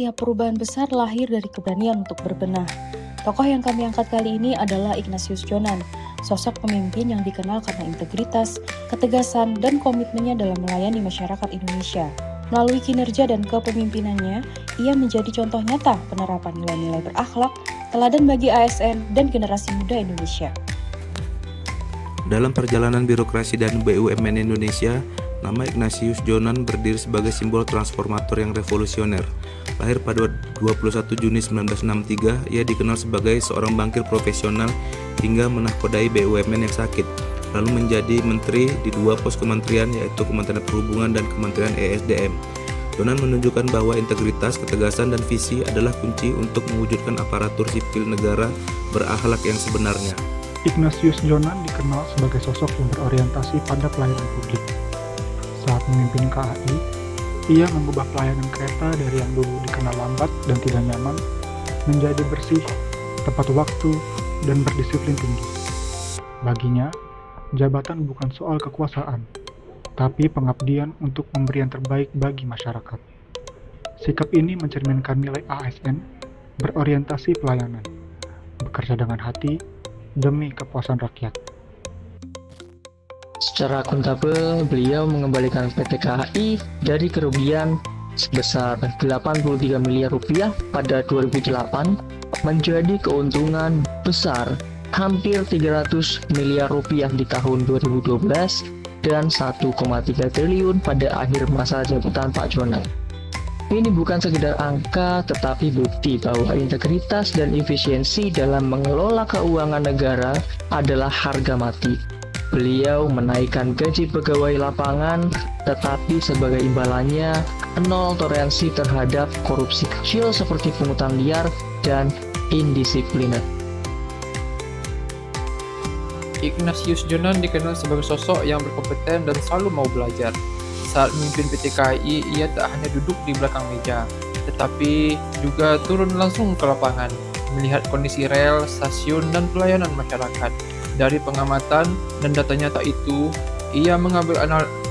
setiap perubahan besar lahir dari keberanian untuk berbenah. Tokoh yang kami angkat kali ini adalah Ignatius Jonan, sosok pemimpin yang dikenal karena integritas, ketegasan, dan komitmennya dalam melayani masyarakat Indonesia. Melalui kinerja dan kepemimpinannya, ia menjadi contoh nyata penerapan nilai-nilai berakhlak, teladan bagi ASN dan generasi muda Indonesia. Dalam perjalanan birokrasi dan BUMN Indonesia, nama Ignatius Jonan berdiri sebagai simbol transformator yang revolusioner. Lahir pada 21 Juni 1963, ia dikenal sebagai seorang bankir profesional hingga menahkodai BUMN yang sakit, lalu menjadi menteri di dua pos kementerian, yaitu Kementerian Perhubungan dan Kementerian ESDM. Jonan menunjukkan bahwa integritas, ketegasan, dan visi adalah kunci untuk mewujudkan aparatur sipil negara berakhlak yang sebenarnya. Ignatius Jonan dikenal sebagai sosok yang berorientasi pada pelayanan publik. Saat memimpin KAI, ia mengubah pelayanan kereta dari yang dulu dikenal lambat dan tidak nyaman menjadi bersih, tepat waktu, dan berdisiplin tinggi. Baginya, jabatan bukan soal kekuasaan, tapi pengabdian untuk memberi yang terbaik bagi masyarakat. Sikap ini mencerminkan nilai ASN berorientasi pelayanan, bekerja dengan hati demi kepuasan rakyat. Secara akuntabel, beliau mengembalikan PT KAI dari kerugian sebesar 83 miliar rupiah pada 2008 menjadi keuntungan besar hampir 300 miliar rupiah di tahun 2012 dan 1,3 triliun pada akhir masa jabatan Pak Jonan. Ini bukan sekedar angka, tetapi bukti bahwa integritas dan efisiensi dalam mengelola keuangan negara adalah harga mati. Beliau menaikkan gaji pegawai lapangan, tetapi sebagai imbalannya, nol toleransi terhadap korupsi kecil seperti pungutan liar dan indisipliner. Ignatius Jonan dikenal sebagai sosok yang berkompeten dan selalu mau belajar. Saat memimpin PT KAI, ia tak hanya duduk di belakang meja, tetapi juga turun langsung ke lapangan, melihat kondisi rel, stasiun, dan pelayanan masyarakat. Dari pengamatan dan data nyata itu, ia mengambil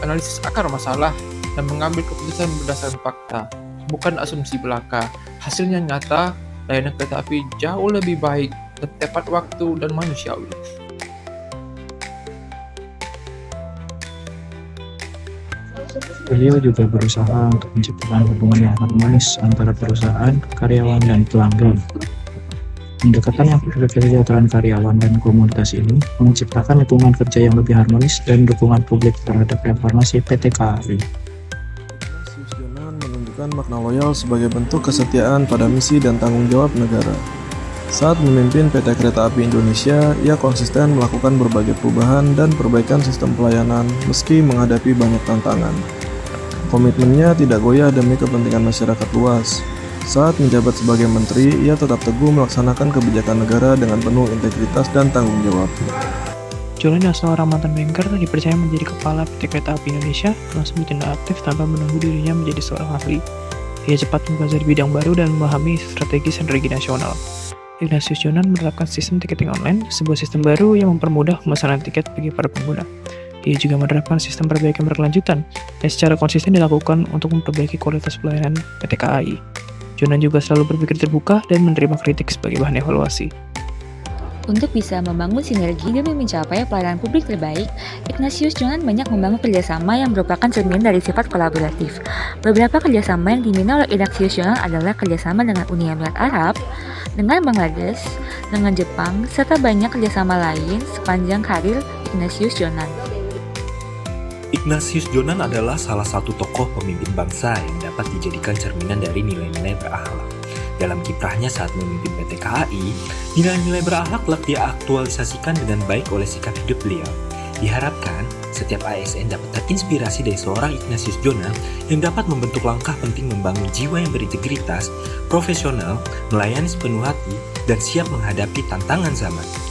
analisis akar masalah dan mengambil keputusan berdasarkan fakta, bukan asumsi belaka. Hasilnya nyata, layanan kereta api jauh lebih baik, tepat waktu, dan manusiawi. Beliau juga berusaha untuk menciptakan hubungan yang harmonis antara perusahaan, karyawan, dan pelanggan. Pendekatan yang kesejahteraan karyawan dan komunitas ini menciptakan lingkungan kerja yang lebih harmonis dan dukungan publik terhadap reformasi PT KAI. Ignatius Jonan menunjukkan makna loyal sebagai bentuk kesetiaan pada misi dan tanggung jawab negara. Saat memimpin PT Kereta Api Indonesia, ia konsisten melakukan berbagai perubahan dan perbaikan sistem pelayanan meski menghadapi banyak tantangan. Komitmennya tidak goyah demi kepentingan masyarakat luas. Saat menjabat sebagai menteri, ia tetap teguh melaksanakan kebijakan negara dengan penuh integritas dan tanggung jawab. Jonan yang seorang mantan banker dipercaya menjadi kepala PT Kereta Api Indonesia, langsung bertindak aktif tanpa menunggu dirinya menjadi seorang ahli. Ia cepat mempelajari bidang baru dan memahami strategi sinergi nasional. Ignatius Jonan menerapkan sistem tiketing online, sebuah sistem baru yang mempermudah pemesanan tiket bagi para pengguna. Ia juga menerapkan sistem perbaikan berkelanjutan yang secara konsisten dilakukan untuk memperbaiki kualitas pelayanan PT KAI. Jonan juga selalu berpikir terbuka dan menerima kritik sebagai bahan evaluasi. Untuk bisa membangun sinergi demi mencapai pelayanan publik terbaik, Ignatius Jonan banyak membangun kerjasama yang merupakan cermin dari sifat kolaboratif. Beberapa kerjasama yang dimiliki oleh Ignatius Jonan adalah kerjasama dengan Uni Emirat Arab, dengan Bangladesh, dengan Jepang, serta banyak kerjasama lain sepanjang karir Ignatius Jonan. Ignatius Jonan adalah salah satu tokoh pemimpin bangsa yang dapat dijadikan cerminan dari nilai-nilai berakhlak. Dalam kiprahnya saat memimpin PT KAI, nilai-nilai berakhlak telah diaktualisasikan dengan baik oleh sikap hidup beliau. Diharapkan, setiap ASN dapat terinspirasi dari seorang Ignatius Jonan yang dapat membentuk langkah penting membangun jiwa yang berintegritas, profesional, melayani sepenuh hati, dan siap menghadapi tantangan zaman.